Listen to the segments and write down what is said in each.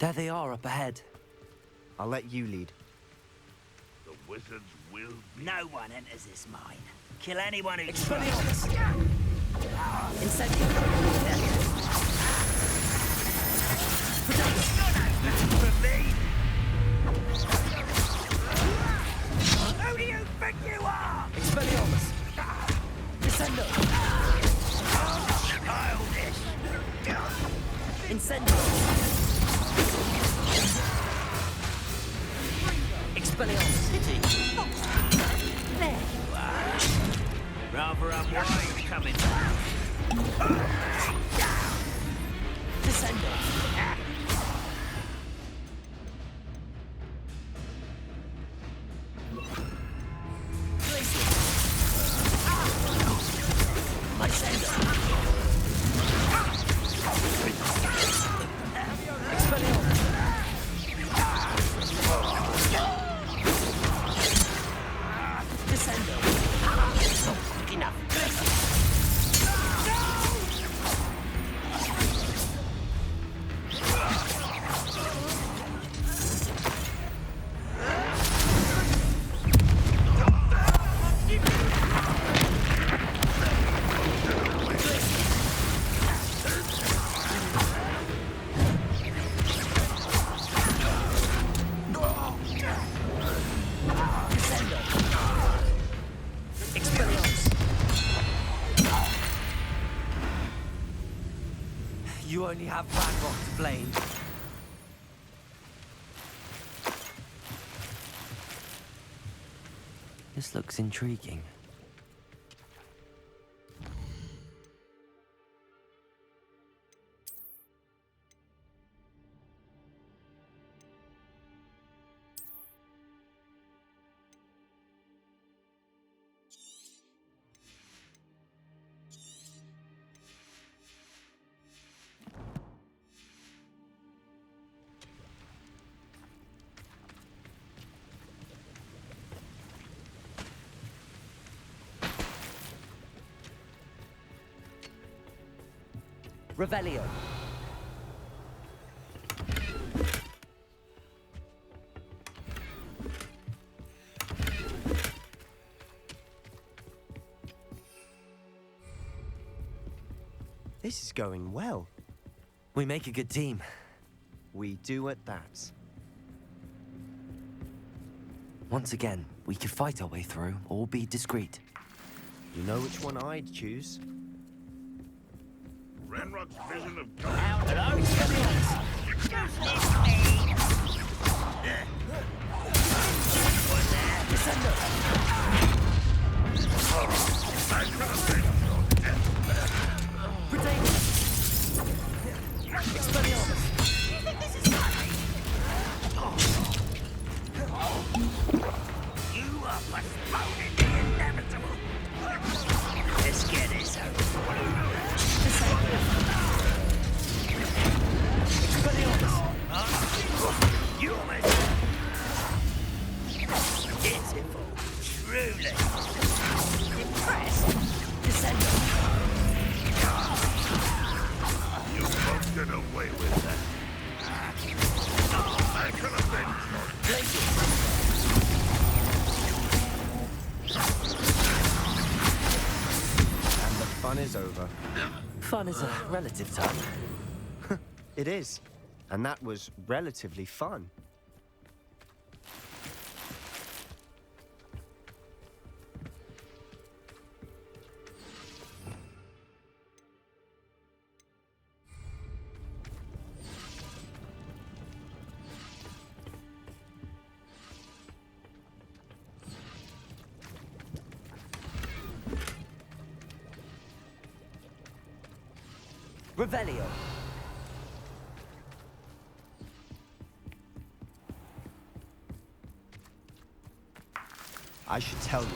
There they are up ahead. I'll let you lead. The wizards will be... No one enters this mine. Kill anyone who Expelliarmus! tries. Incendio! For me? Who do you think you are? Expelliarmus! Descendo! Childish. Incendio! Expelliarmus! There you are. Rather unwise coming down. Descendo! You only have Ragnarok to blame. This looks intriguing. Revelio. This is going well. We make a good team. We do at that. Once again, we could fight our way through or be discreet. You know which one I'd choose? Ranrock's vision of God. Hello, Expelliarmus. Just leave me. What's that? Descendo! I could have been your death. Protagonist! Expelliarmus! You think this is funny? You are postponing the inevitable. Let's get this over. You almost pitiful, truly. Impressed? Descendo. You won't get away with that. I could have been your And the fun is over. Fun is a relative term. It is. And that was relatively fun. Revelio. I should tell you.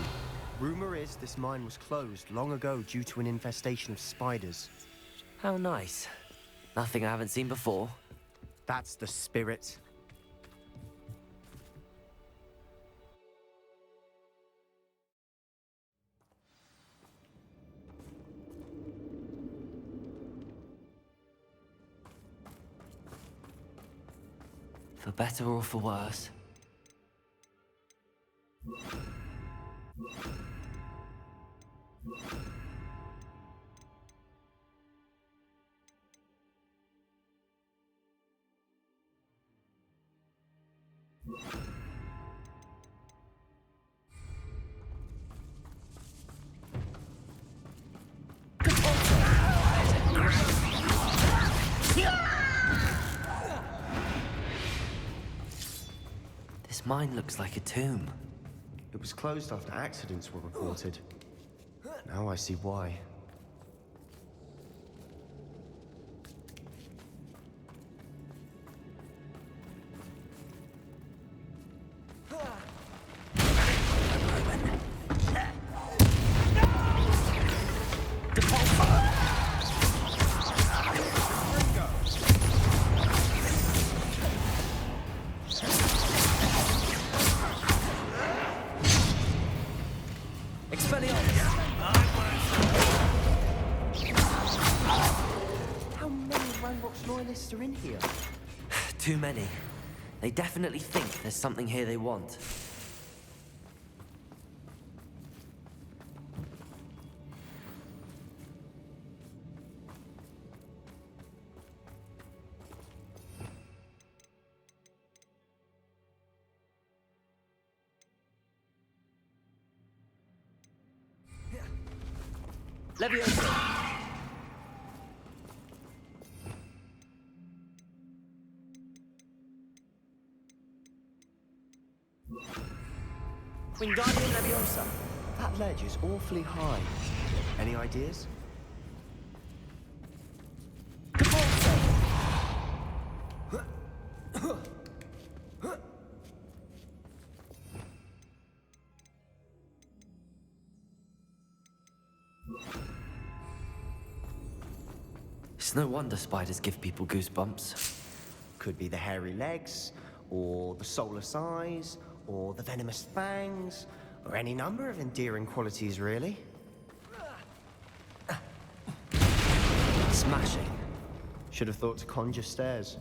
Rumor is this mine was closed long ago due to an infestation of spiders. How nice. Nothing I haven't seen before. That's the spirit. For better or for worse. This mine looks like a tomb. It was closed after accidents were reported. Now I see why. How many Hogwarts loyalists are in here? Too many. They definitely think there's something here they want. Leviosa! Wingardium Leviosa. That ledge is awfully high. Any ideas? It's no wonder spiders give people goosebumps. Could be the hairy legs, or the soulless eyes, or the venomous fangs, or any number of endearing qualities, really. Smashing. Should have thought to conjure stairs.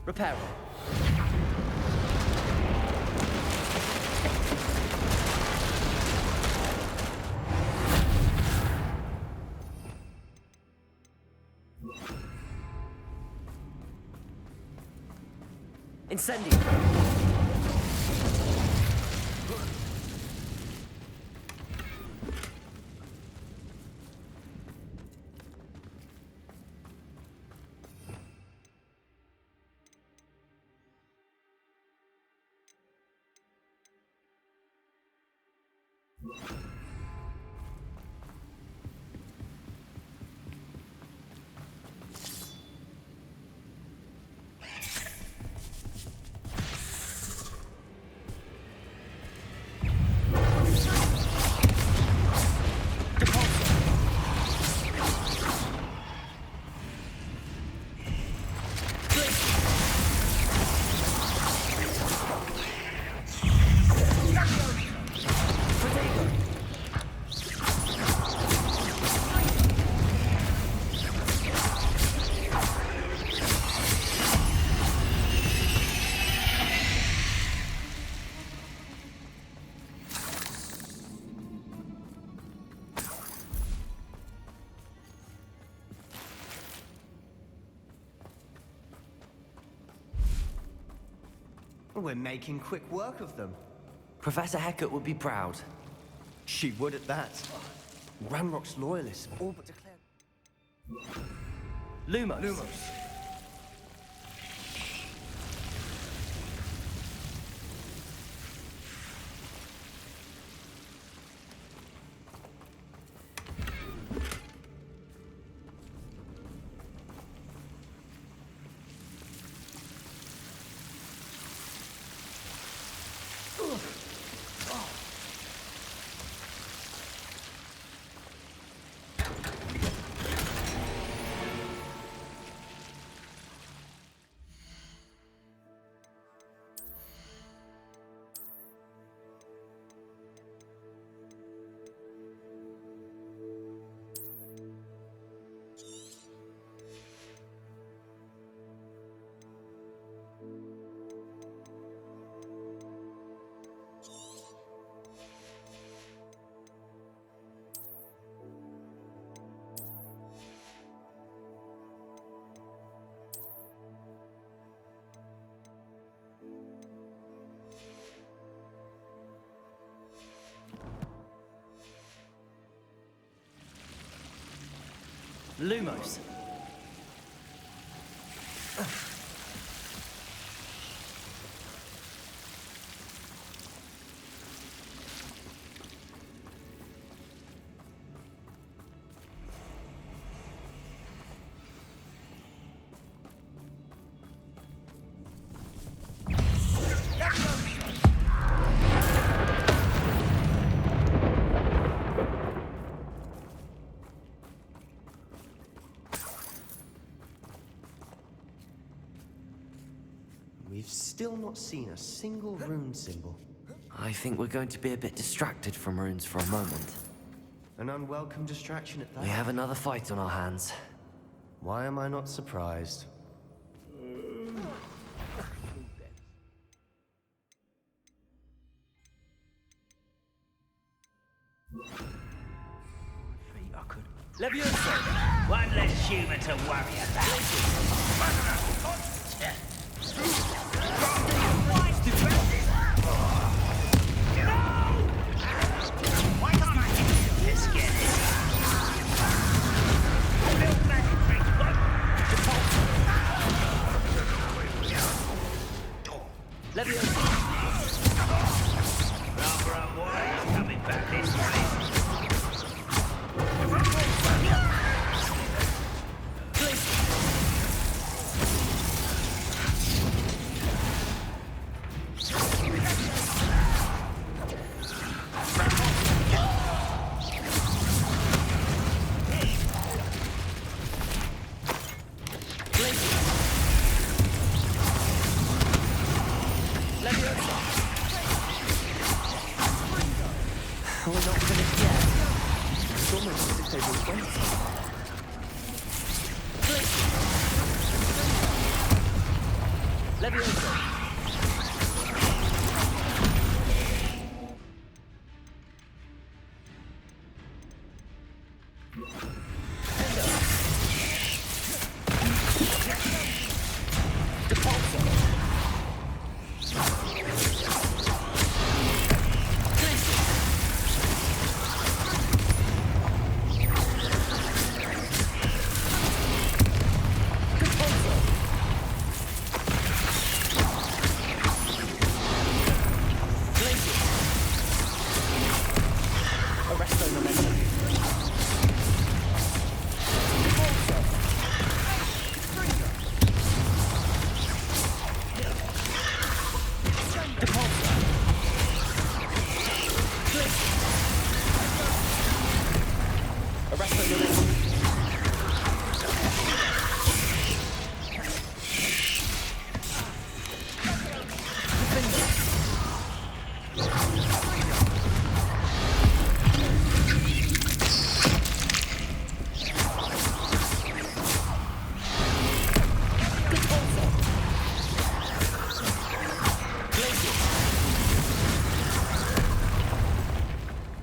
Repair. Incendio. We're making quick work of them. Professor Hecat would be proud. She would at that. Ranrock's loyalists have all but declared... Lumos. Lumos. We've still not seen a single rune symbol. I think we're going to be a bit distracted from runes for a moment. An unwelcome distraction at that. We have another fight on our hands. Why am I not surprised? Levioso! One less human to worry about. Let's get it. Build magic tricks, Levioso! Rather unwise coming back this way. We're not finished yet. It's almost as if they've been waiting. Levioso!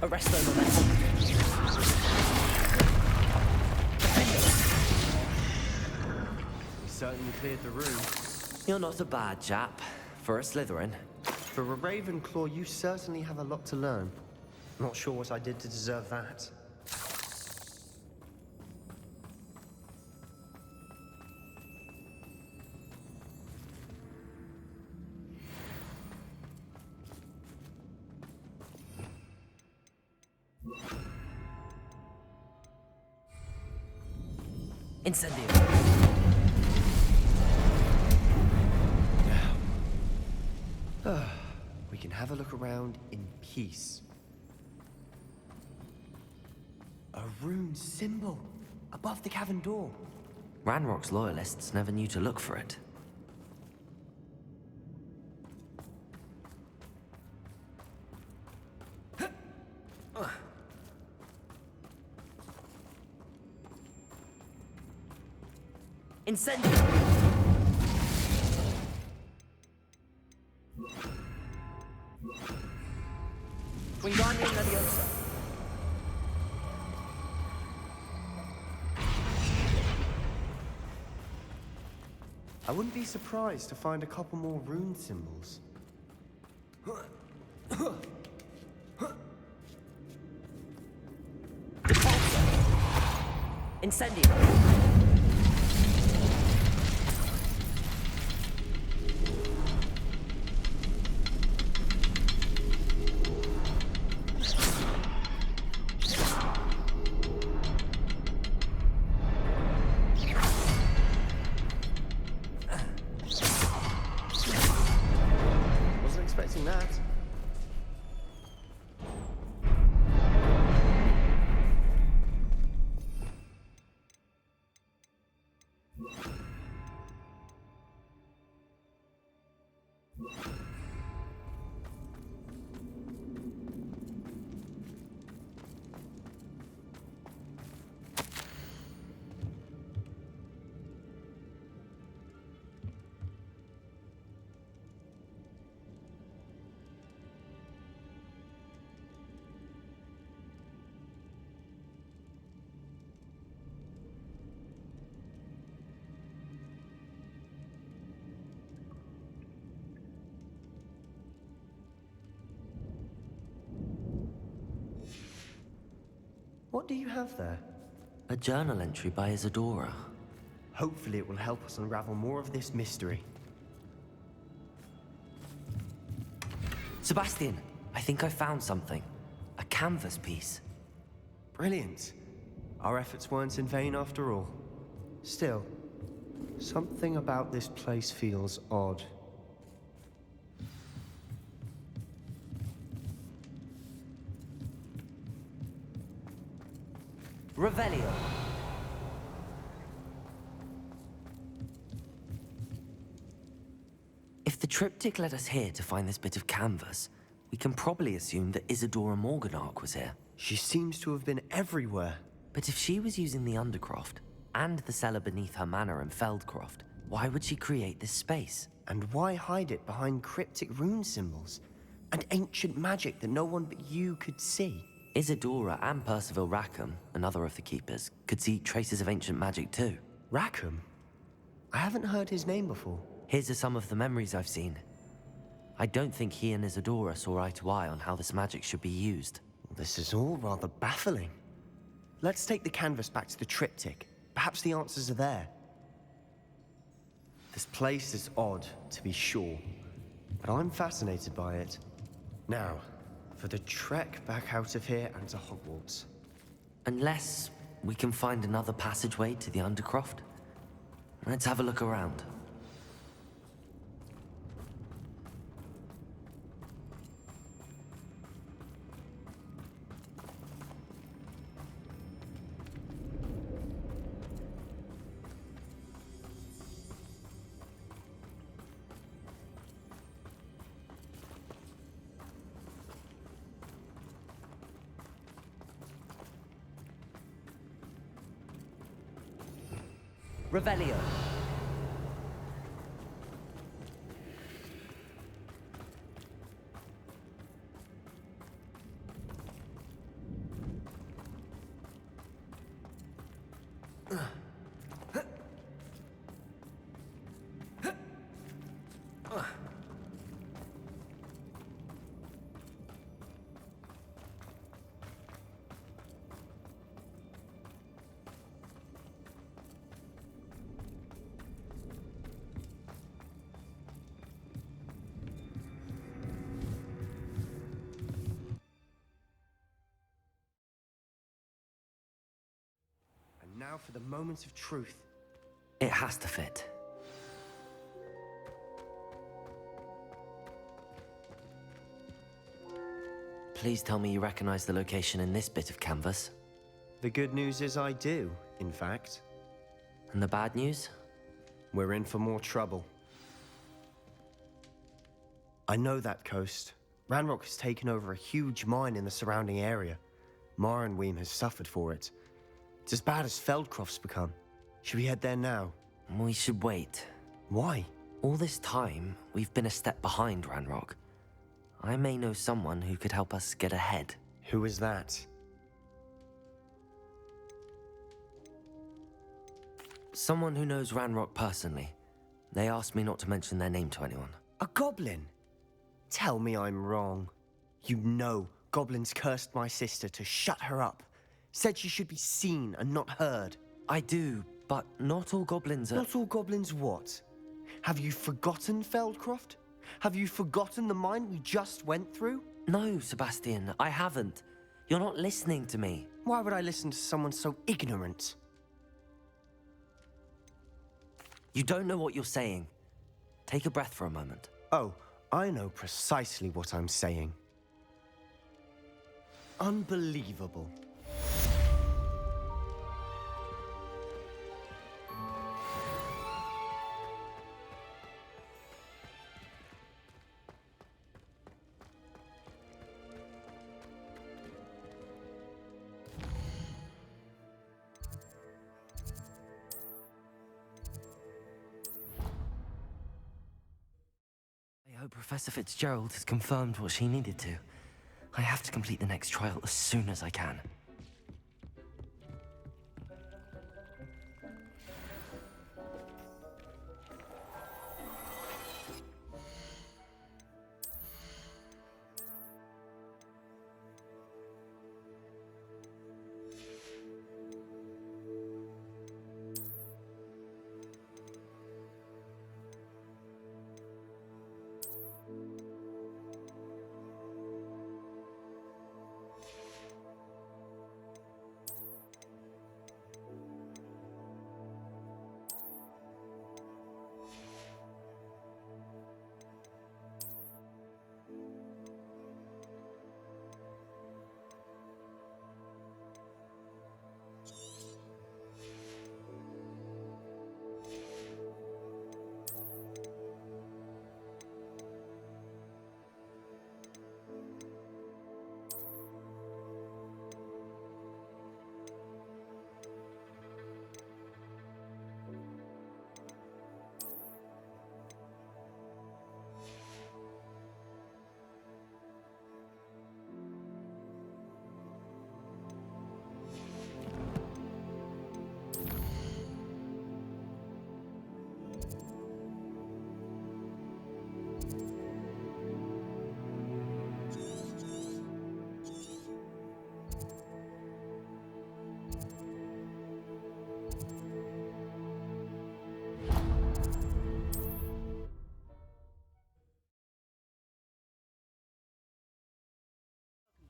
Arresto momentum. We certainly cleared the room. You're not a bad chap. For a Slytherin. For a Ravenclaw, you certainly have a lot to learn. Not sure what I did to deserve that. Incendio. We can have a look around in peace. A rune symbol above the cavern door. Ranrock's loyalists never knew to look for it. Incendio! Wingardium Leviosa. I wouldn't be surprised to find a couple more rune symbols. Incendio. Wasn't expecting that. What do you have there? A journal entry by Isadora. Hopefully it will help us unravel more of this mystery. Sebastian, I think I found something. A canvas piece. Brilliant. Our efforts weren't in vain after all. Still, something about this place feels odd. Revelio. If the triptych led us here to find this bit of canvas, we can probably assume that Isadora Morganark was here. She seems to have been everywhere. But if she was using the Undercroft, and the cellar beneath her manor in Feldcroft, why would she create this space? And why hide it behind cryptic rune symbols? And ancient magic that no one but you could see? Isadora and Percival Rackham, another of the Keepers, could see traces of ancient magic too. Rackham? I haven't heard his name before. His are some of the memories I've seen. I don't think he and Isadora saw eye to eye on how this magic should be used. This is all rather baffling. Let's take the canvas back to the triptych. Perhaps the answers are there. This place is odd, to be sure, but I'm fascinated by it. Now, for the trek back out of here and to Hogwarts. Unless we can find another passageway to the Undercroft. Let's have a look around. Revelio. Now for the moment of truth. It has to fit. Please tell me you recognize the location in this bit of canvas. The good news is I do, in fact. And the bad news? We're in for more trouble. I know that coast. Ranrock has taken over a huge mine in the surrounding area. Marrenweem has suffered for it. It's as bad as Feldcroft's become. Should we head there now? We should wait. Why? All this time, we've been a step behind Ranrock. I may know someone who could help us get ahead. Who is that? Someone who knows Ranrock personally. They asked me not to mention their name to anyone. A goblin? Tell me I'm wrong. You know goblins cursed my sister to shut her up. Said she should be seen and not heard. I do, but not all goblins are... Not all goblins what? Have you forgotten Feldcroft? Have you forgotten the mine we just went through? No, Sebastian, I haven't. You're not listening to me. Why would I listen to someone so ignorant? You don't know what you're saying. Take a breath for a moment. Oh, I know precisely what I'm saying. Unbelievable. I hope Professor Fitzgerald has confirmed what she needed to. I have to complete the next trial as soon as I can.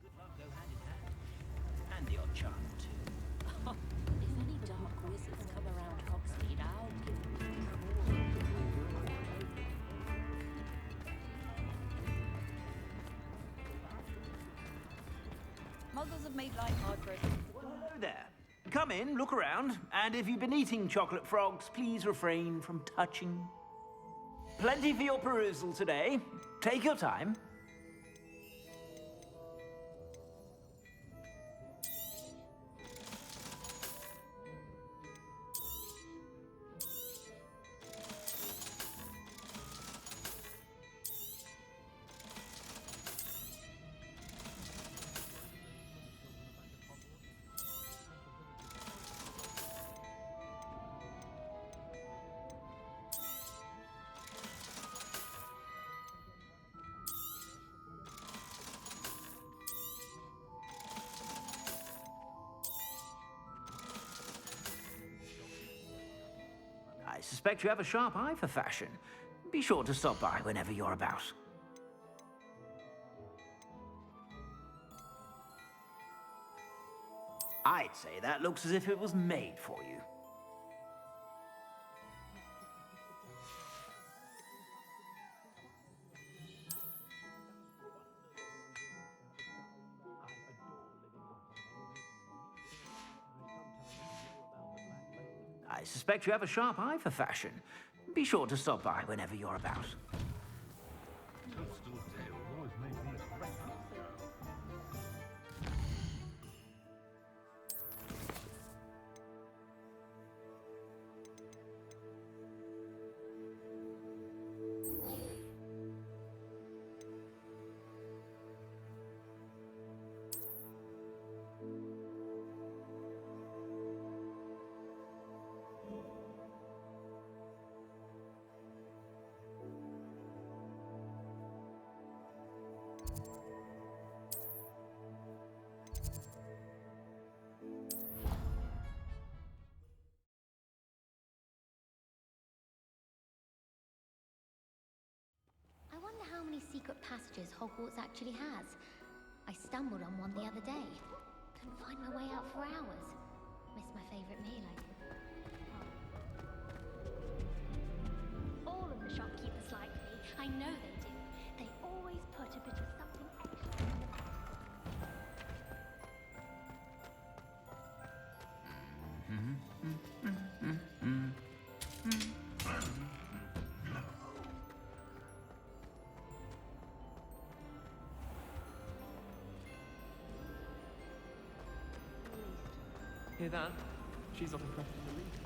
Good luck go hand in hand. And the odd charm, too. If any dark wizards come around Hogsmeade, I'll give them Muggles have made life hard for us. Hello there. Come in, look around, and if you've been eating chocolate frogs, please refrain from touching. Plenty for your perusal today. Take your time. I suspect you have a sharp eye for fashion. Be sure to stop by whenever you're about. I'd say that looks as if it was made for you. I suspect you have a sharp eye for fashion. Be sure to stop by whenever you're about. how many secret passages Hogwarts actually has. I stumbled on one the other day. Couldn't find my way out for hours. Missed my favorite meal, I did. All of the shopkeepers like me. I know they do. They always put a bit of something extra in the Hear that? She's not impressed in the least.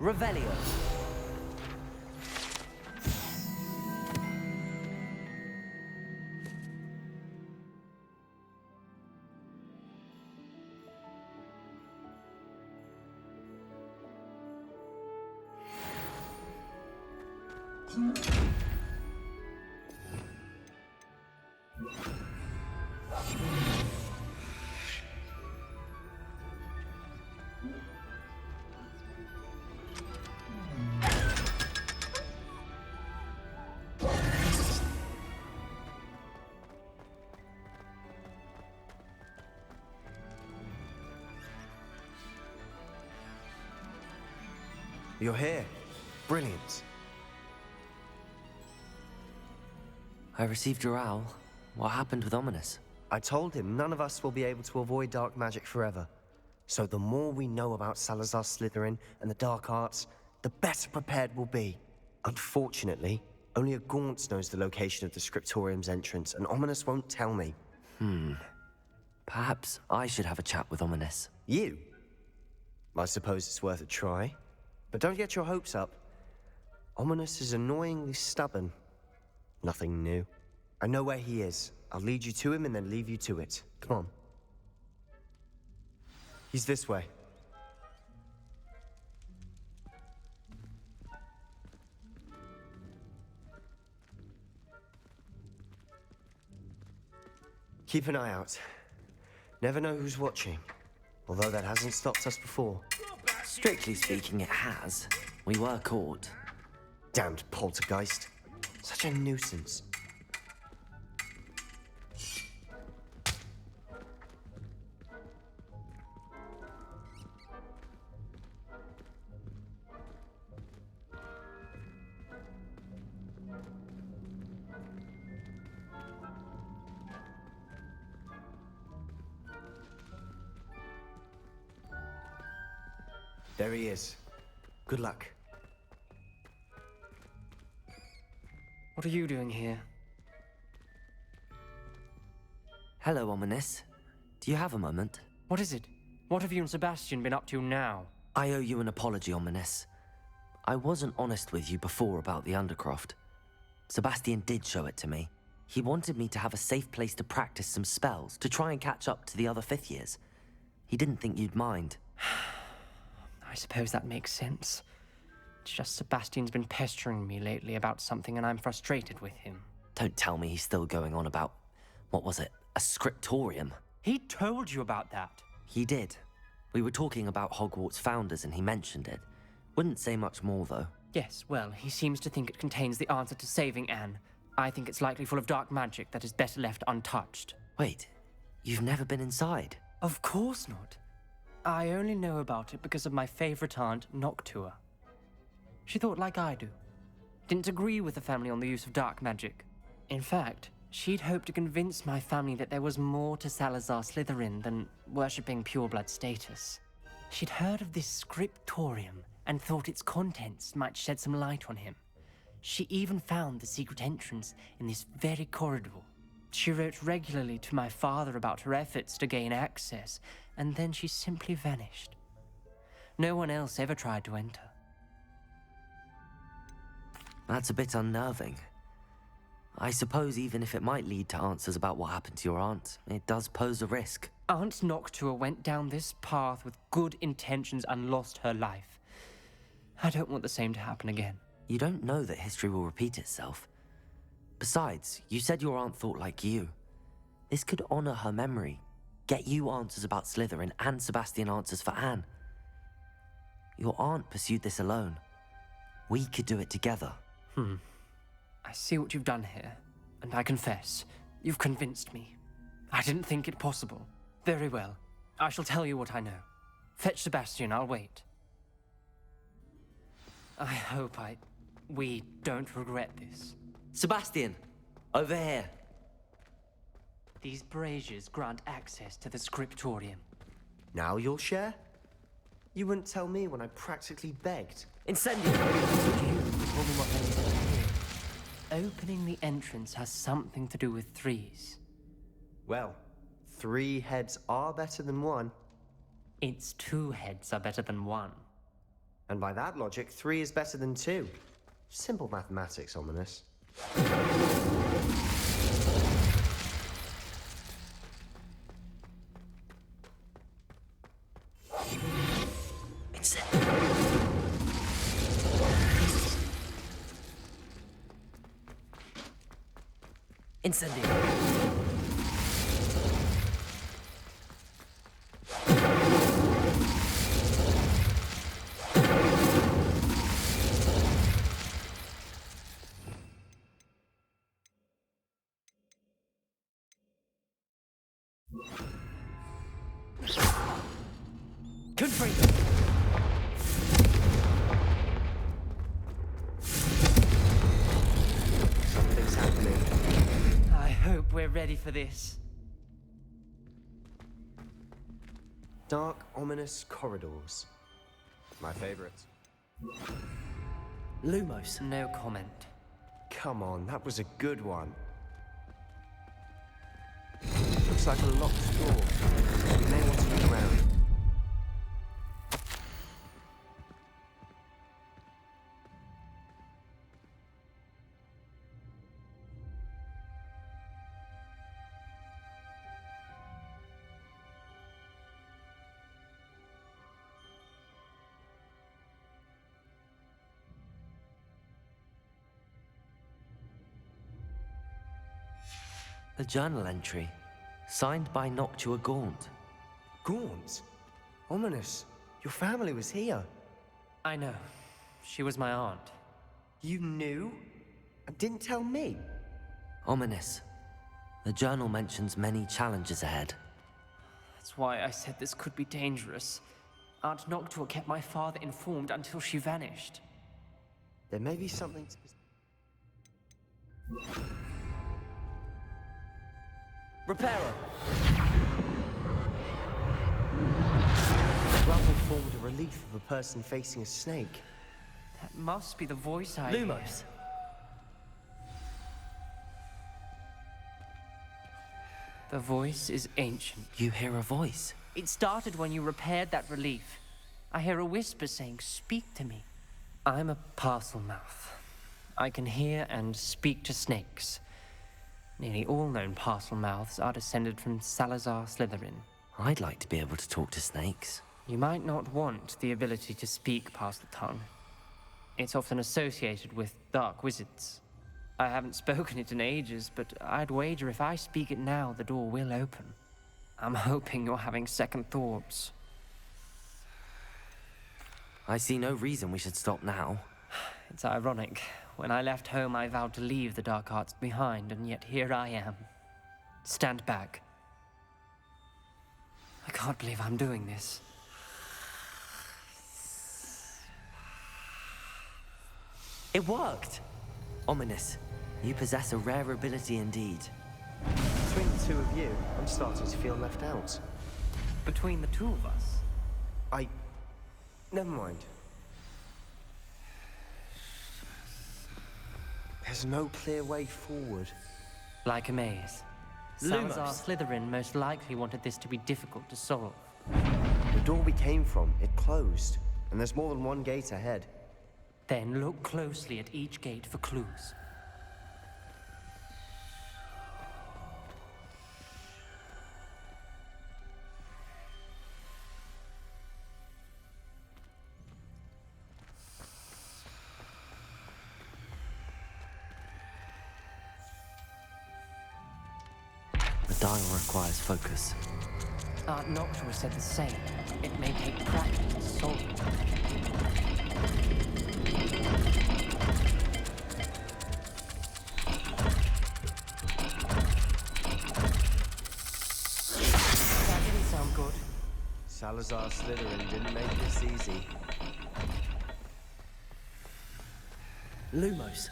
Revelio. You're here. Brilliant. I received your owl. What happened with Ominous? I told him none of us will be able to avoid dark magic forever. So the more we know about Salazar Slytherin and the dark arts, the better prepared we'll be. Unfortunately, only a Gaunt knows the location of the Scriptorium's entrance, and Ominous won't tell me. Perhaps I should have a chat with Ominous. You? I suppose it's worth a try. But don't get your hopes up. Ominous is annoyingly stubborn. Nothing new. I know where he is. I'll lead you to him and then leave you to it. Come on. He's this way. Keep an eye out. Never know who's watching. Although that hasn't stopped us before. Strictly speaking, it has. We were caught. Damned poltergeist. Such a nuisance. There he is. Good luck. What are you doing here? Hello, Ominous. Do you have a moment? What is it? What have you and Sebastian been up to now? I owe you an apology, Ominous. I wasn't honest with you before about the Undercroft. Sebastian did show it to me. He wanted me to have a safe place to practice some spells, to try and catch up to the other fifth years. He didn't think you'd mind. I suppose that makes sense. It's just Sebastian's been pestering me lately about something and I'm frustrated with him. Don't tell me he's still going on about, what was it, a scriptorium? He told you about that. He did. We were talking about Hogwarts founders and he mentioned it. Wouldn't say much more, though. Yes, well, he seems to think it contains the answer to saving Anne. I think it's likely full of dark magic that is better left untouched. Wait, you've never been inside? Of course not. I only know about it because of my favorite aunt, Noctua. She thought like I do. Didn't agree with the family on the use of dark magic. In fact, she'd hoped to convince my family that there was more to Salazar Slytherin than worshipping pureblood status. She'd heard of this scriptorium and thought its contents might shed some light on him. She even found the secret entrance in this very corridor. She wrote regularly to my father about her efforts to gain access, and then she simply vanished. No one else ever tried to enter. That's a bit unnerving. I suppose even if it might lead to answers about what happened to your aunt, it does pose a risk. Aunt Noctua went down this path with good intentions and lost her life. I don't want the same to happen again. You don't know that history will repeat itself. Besides, you said your aunt thought like you. This could honor her memory, get you answers about Slytherin and Sebastian answers for Anne. Your aunt pursued this alone. We could do it together. I see what you've done here, and I confess, you've convinced me. I didn't think it possible. Very well. I shall tell you what I know. Fetch Sebastian, I'll wait. I hope we don't regret this. Sebastian! Over here! These braziers grant access to the scriptorium. Now you'll share? You wouldn't tell me when I practically begged. Incendio! You told me what I needed to hear. Opening the entrance has something to do with threes. Well, 3 heads are better than 1. Its 2 heads are better than 1. And by that logic, 3 is better than 2. Simple mathematics, Ominous. Incendio! Confringo! Something's happening. I hope we're ready for this. Dark, ominous corridors. My favorite. Lumos. No comment. Come on, that was a good one. Looks like a locked door. We may want to look around. A journal entry, signed by Noctua Gaunt. Gaunt? Ominous. Your family was here. I know. She was my aunt. You knew? And didn't tell me? Ominous. The journal mentions many challenges ahead. That's why I said this could be dangerous. Aunt Noctua kept my father informed until she vanished. There may be something to... Reparo! The rubble formed a relief of a person facing a snake. That must be the voice I hear. Lumos! The voice is ancient. You hear a voice. It started when you repaired that relief. I hear a whisper saying, "Speak to me." I'm a parcel mouth. I can hear and speak to snakes. Nearly all known parcel mouths are descended from Salazar Slytherin. I'd like to be able to talk to snakes. You might not want the ability to speak Parcel Tongue. It's often associated with dark wizards. I haven't spoken it in ages, but I'd wager if I speak it now, the door will open. I'm hoping you're having second thoughts. I see no reason we should stop now. It's ironic. When I left home, I vowed to leave the dark arts behind, and yet here I am. Stand back. I can't believe I'm doing this. It worked! Ominous. You possess a rare ability indeed. Between the 2 of you, I'm starting to feel left out. Between the 2 of us, Never mind. There's no clear way forward. Like a maze. Salazar Slytherin most likely wanted this to be difficult to solve. The door we came from, it closed. And there's more than one gate ahead. Then look closely at each gate for clues. The dial requires focus. Aunt Noctua said the same. It may take practice to solve it. That didn't sound good. Salazar Slytherin didn't make this easy. Lumos.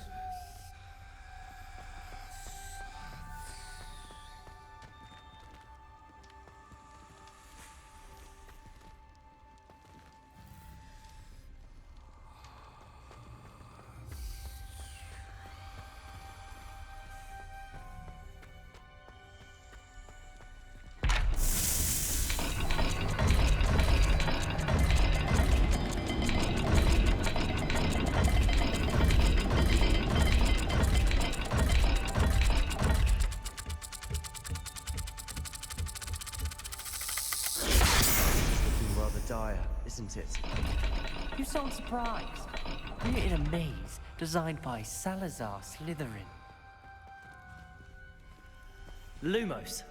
Dire, isn't it? You sound surprised. We're in a maze designed by Salazar Slytherin. Lumos.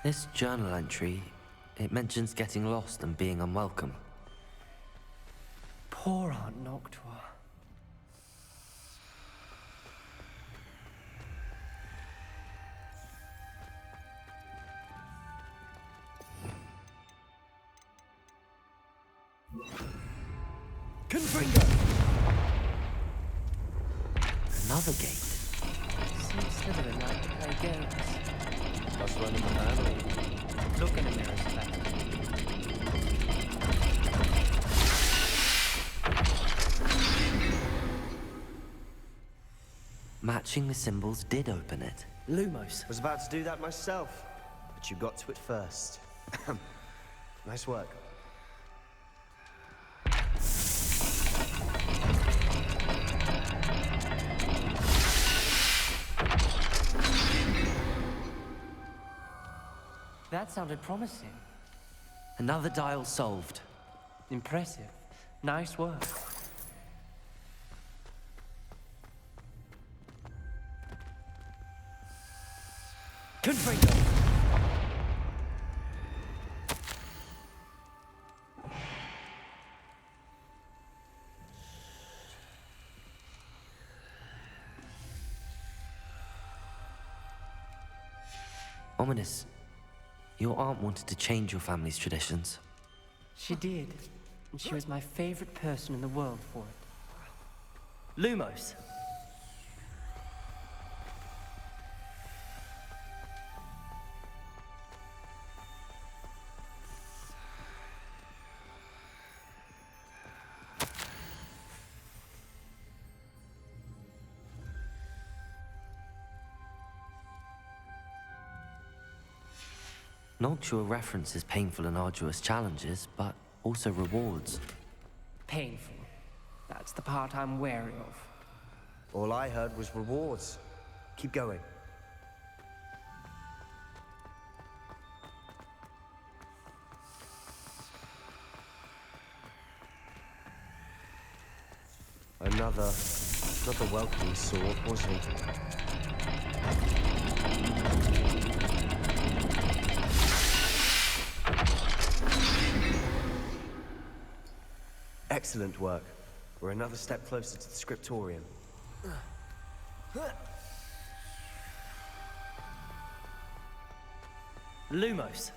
This journal entry, it mentions getting lost and being unwelcome. Poor Aunt Noctua. Another gate. Seems Slytherin like to play games. Must run in the family. Look in the mirror, Sebastian. Matching the symbols did open it. Lumos. Was about to do that myself, but you got to it first. Nice work. That sounded promising. Another dial solved. Impressive. Nice work. Confringo. Ominous. Your aunt wanted to change your family's traditions. She did. And she was my favorite person in the world for it. Lumos. Noctua references painful and arduous challenges, but also rewards. Painful. That's the part I'm wary of. All I heard was rewards. Keep going. Another welcoming sword, wasn't it? Excellent work. We're another step closer to the scriptorium. Lumos.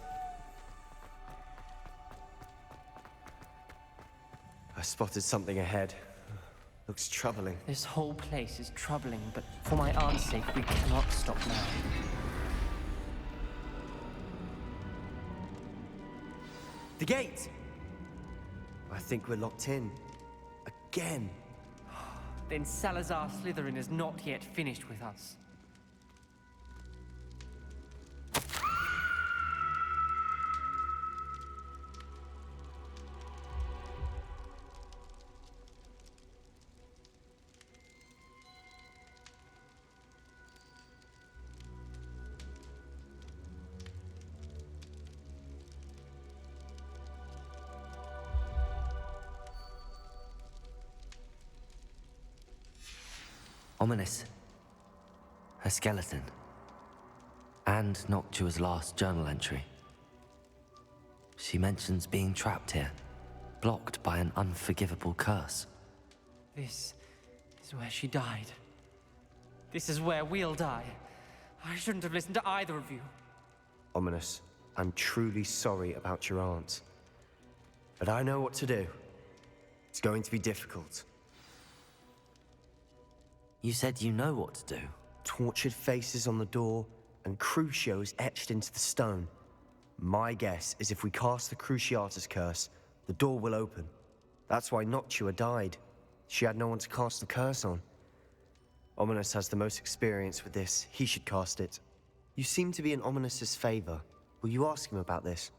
I spotted something ahead. Looks troubling. This whole place is troubling, but for my aunt's sake, we cannot stop now. The gate! I think we're locked in. Again. Then Salazar Slytherin is not yet finished with us. Ominous. Her skeleton. And Noctua's last journal entry. She mentions being trapped here, blocked by an unforgivable curse. This is where she died. This is where we'll die. I shouldn't have listened to either of you. Ominous, I'm truly sorry about your aunt. But I know what to do. It's going to be difficult. You said you know what to do. Tortured faces on the door, and Crucio is etched into the stone. My guess is if we cast the Cruciatus curse, the door will open. That's why Noctua died. She had no one to cast the curse on. Ominous has the most experience with this. He should cast it. You seem to be in Ominous's favor. Will you ask him about this?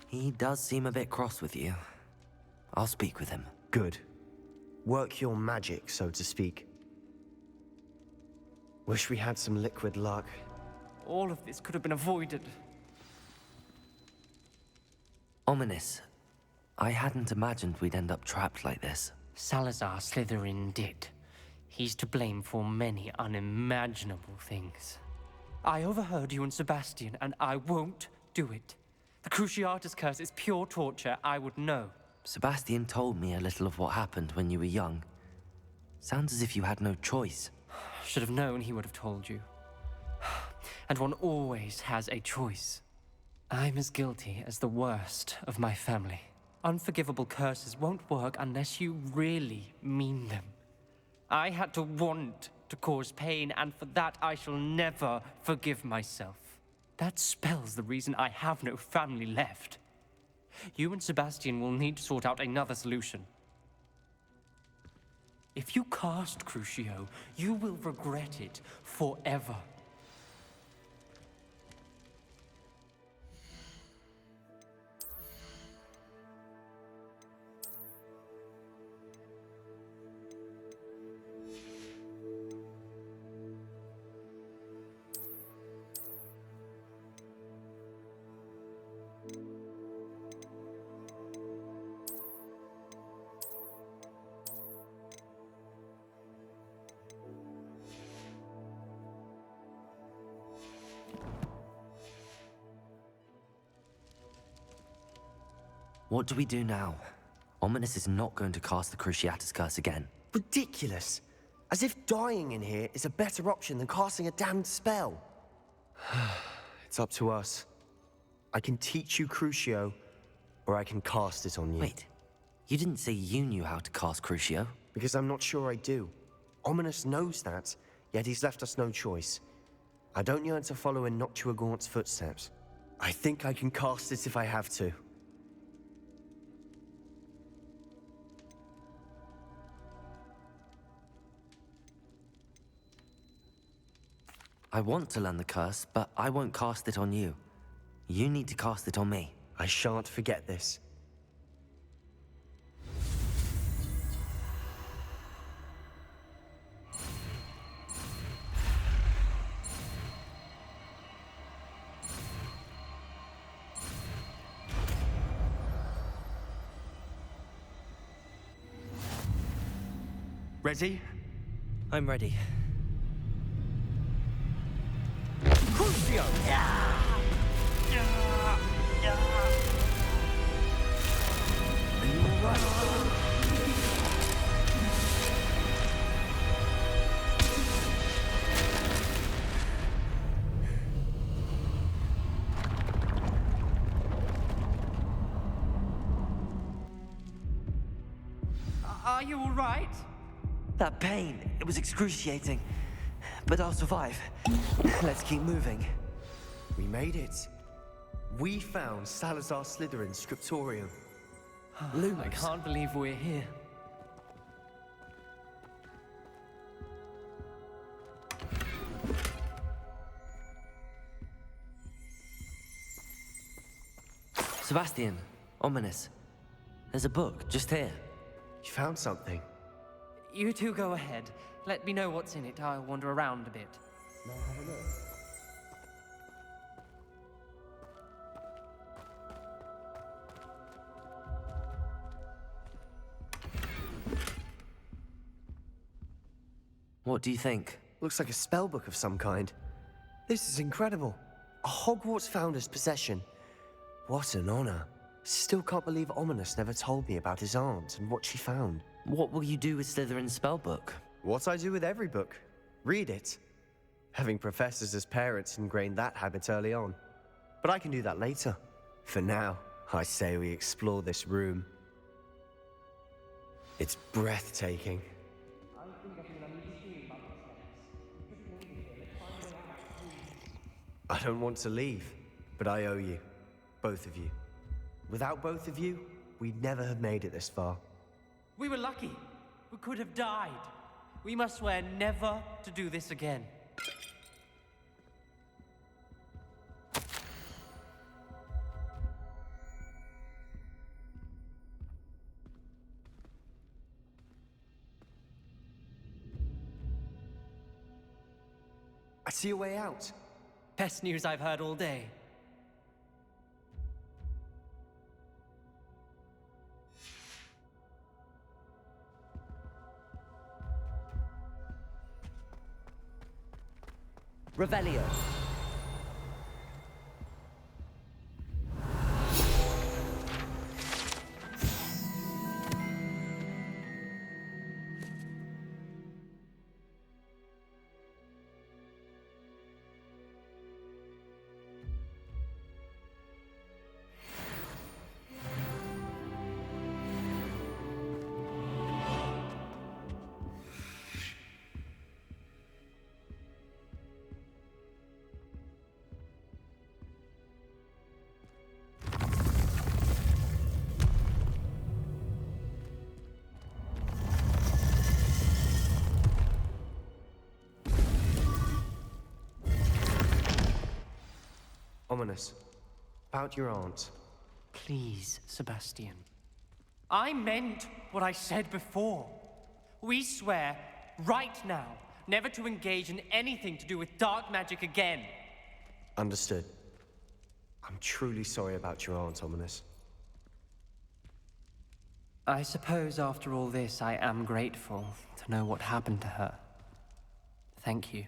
He does seem a bit cross with you. I'll speak with him. Good. Work your magic, so to speak. Wish we had some liquid luck. All of this could have been avoided. Ominous. I hadn't imagined we'd end up trapped like this. Salazar Slytherin did. He's to blame for many unimaginable things. I overheard you and Sebastian, and I won't do it. The Cruciatus curse is pure torture. I would know. Sebastian told me a little of what happened when you were young. Sounds as if you had no choice. Should have known he would have told you. And one always has a choice. I'm as guilty as the worst of my family. Unforgivable curses won't work unless you really mean them. I had to want to cause pain, and for that I shall never forgive myself. That spells the reason I have no family left. You and Sebastian will need to sort out another solution. If you cast Crucio, you will regret it forever. What do we do now? Ominous is not going to cast the Cruciatus curse again. Ridiculous! As if dying in here is a better option than casting a damned spell. It's up to us. I can teach you Crucio, or I can cast it on you. Wait, you didn't say you knew how to cast Crucio? Because I'm not sure I do. Ominous knows that, yet he's left us no choice. I don't yearn to follow in Noctua Gaunt's footsteps. I think I can cast it if I have to. I want to learn the curse, but I won't cast it on you. You need to cast it on me. I shan't forget this. Ready? I'm ready. Crucio! Are you all right? Are you all right? That pain, it was excruciating. But I'll survive. Let's keep moving. We made it. We found Salazar Slytherin's scriptorium. I can't believe we're here. Sebastian, ominous. There's a book just here. You found something. You two go ahead. Let me know what's in it. I'll wander around a bit. What do you think? Looks like a spell book of some kind. This is incredible. A Hogwarts founder's possession. What an honor. Still can't believe Ominous never told me about his aunt and what she found. What will you do with Slytherin's spellbook? What I do with every book. Read it. Having professors as parents ingrained that habit early on. But I can do that later. For now, I say we explore this room. It's breathtaking. I don't want to leave, but I owe you. Both of you. Without both of you, we'd never have made it this far. We were lucky. We could have died. We must swear never to do this again. I see a way out. Best news I've heard all day. Revelio. Ominous. About your aunt. Please, Sebastian. I meant what I said before. We swear, right now, never to engage in anything to do with dark magic again. Understood. I'm truly sorry about your aunt, Ominous. I suppose after all this, I am grateful to know what happened to her. Thank you.